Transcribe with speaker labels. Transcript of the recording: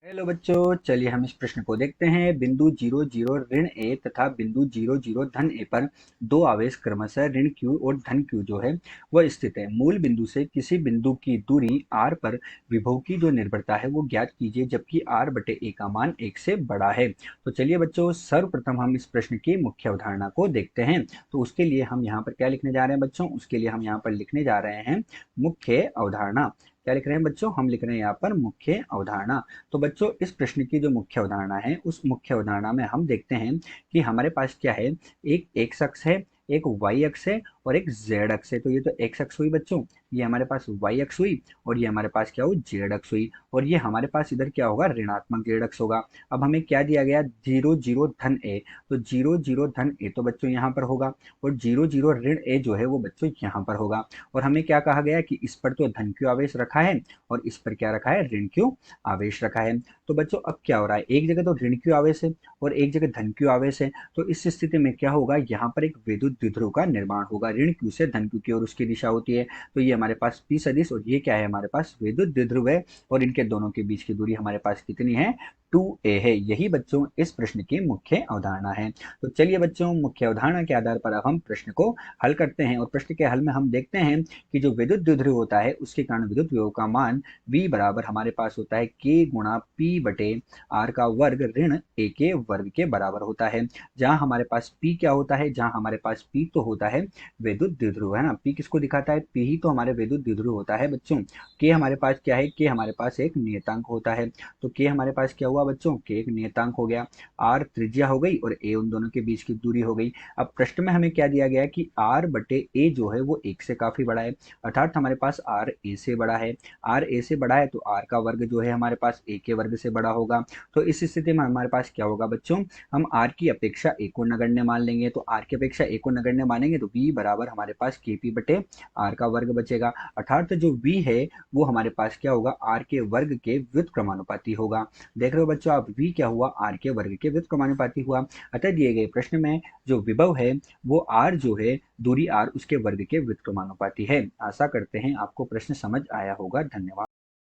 Speaker 1: Hello बच्चों, चलिए हम इस प्रश्न को देखते हैं। बिंदु 0 0 ऋण ए तथा बिंदु 0 0 धन ए पर दो आवेश क्रमशः ऋण क्यू और धन क्यू जो है वह स्थित है। मूल बिंदु से किसी बिंदु की दूरी r पर विभव की जो निर्भरता है वो ज्ञात कीजिए, जबकि r बटे a का मान 1 से बड़ा है। तो चलिए बच्चों, सर्वप्रथम हम इस प्रश्न की मुख्य अवधारणा को देखते हैं। तो उसके लिए हम यहाँ पर क्या लिखने जा रहे हैं बच्चों? उसके लिए हम यहाँ पर लिखने जा रहे हैं मुख्य अवधारणा। क्या लिख रहे हैं बच्चों? हम लिख रहे हैं यहाँ पर मुख्य अवधारणा। तो बच्चों, इस प्रश्न की जो मुख्य अवधारणा है उस मुख्य अवधारणा में हम देखते हैं कि हमारे पास क्या है, एक एक्स अक्ष है, एक वाई अक्ष है और एक जेड अक्ष है। तो ये तो एक्स अक्ष हुई बच्चों, ये हमारे पास वाई अक्ष हुई और ये हमारे पास क्या हुई, जेड अक्ष हुई। और ये हमारे पास इधर क्या होगा, ऋणात्मक जेड अक्ष होगा। अब हमें क्या दिया गया, 0 0 धन ए। तो 0 0 धन ए तो बच्चों यहाँ पर होगा और 0 0 ऋण ए जो है वो बच्चों यहाँ पर होगा। और हमें क्या कहा गया कि इस पर तो धन क्यू आवेश रखा है और इस पर क्या रखा है, ऋण क्यू आवेश रखा है। तो बच्चों अब क्या हो रहा है, एक जगह तो ऋण क्यू आवेश है और एक जगह धन क्यू आवेश है। तो इस स्थिति में क्या होगा, यहाँ पर एक विद्युत द्विध्रुव का निर्माण होगा। ऋण क्यू से धन क्यू की ओर उसकी दिशा होती है। तो ये हमारे पास पी सदिश और ये क्या है, हमारे पास विद्युत द्विध्रुव है। और इनके दोनों के बीच की दूरी हमारे पास कितनी है, 2a है। यही बच्चों इस प्रश्न की मुख्य अवधारणा है। तो चलिए बच्चों, मुख्य अवधारणा के आधार पर अब हम प्रश्न को हल करते हैं और प्रश्न के हल में हम देखते हैं कि जो विद्युत द्विध्रुव होता है उसके कारण विद्युत विभव का मान v बराबर हमारे पास होता है k गुणा p बटे r का वर्ग ऋण a के वर्ग के बराबर होता है। जहां हमारे पास p क्या होता है, जहां हमारे पास p तो होता है विद्युत द्विध्रुव, है ना। p किसको दिखाता है, p ही तो हमारे विद्युत द्विध्रुव होता है बच्चों। k हमारे पास क्या है, k हमारे पास एक नियतांक होता है। तो k हमारे पास क्या हुआ बच्चों, k एक नियतांक हो गया। r त्रिज्या हो गई और a उन दोनों के बीच की दूरी हो गई। अब प्रश्न में हमें क्या दिया गया है कि r बटे a जो है वो 1 से काफी बड़ा है, अर्थात हमारे पास r a से बड़ा है। r a से बड़ा है तो r का वर्ग जो है हमारे पास a के वर्ग से बड़ा होगा। तो इस स्थिति में हमारे पास क्या होगा बच्चों, हम r की अपेक्षा a को नगण्य मान लेंगे। तो r की अपेक्षा a को नगण्य मानेंगे तो v बराबर हमारे पास kp बटे r का वर्ग बचेगा। अर्थात जो v है वो हमारे पास क्या होगा, r के वर्ग के व्युत्क्रमानुपाती होगा। देख रहे हो बच्चों आप, v क्या हुआ, r के वर्ग के व्युत्क्रमानुपाती हुआ। अतः दिए गए प्रश्न में जो विभव है वो r जो है, दूरी r उसके वर्ग के व्युत्क्रमानुपाती है। आशा करते हैं आपको प्रश्न समझ आया होगा। धन्यवाद।